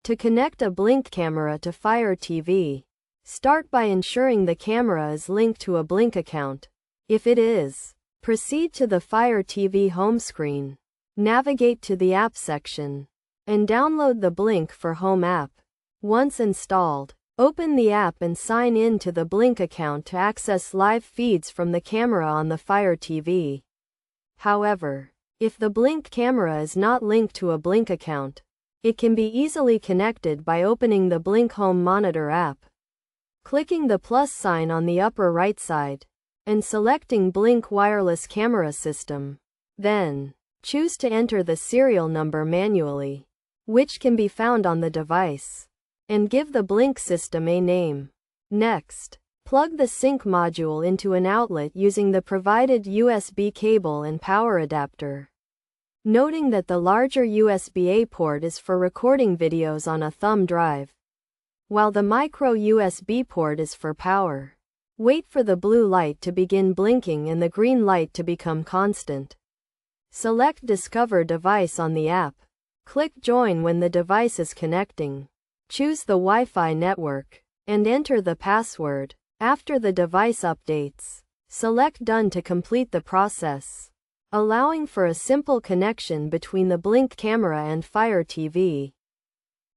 To connect a Blink camera to Fire TV, start by ensuring the camera is linked to a Blink account. If it is, proceed to the Fire TV home screen. Navigate to the app section and download the Blink for Home app. Once installed, open the app and sign in to the Blink account to access live feeds from the camera on the Fire TV. However, if the Blink camera is not linked to a Blink account, it can be easily connected by opening the Blink Home Monitor app, clicking the plus sign on the upper right side, and selecting Blink Wireless Camera System. Then, choose to enter the serial number manually, which can be found on the device, and give the Blink system a name. Next, plug the sync module into an outlet using the provided USB cable and power adapter, noting that the larger USB-A port is for recording videos on a thumb drive, while the micro USB port is for power. Wait for the blue light to begin blinking and the green light to become constant. Select Discover Device on the app. Click Join when the device is connecting. Choose the Wi-Fi network and enter the password. After the device updates, select Done to complete the process, allowing for a simple connection between the Blink camera and Fire TV.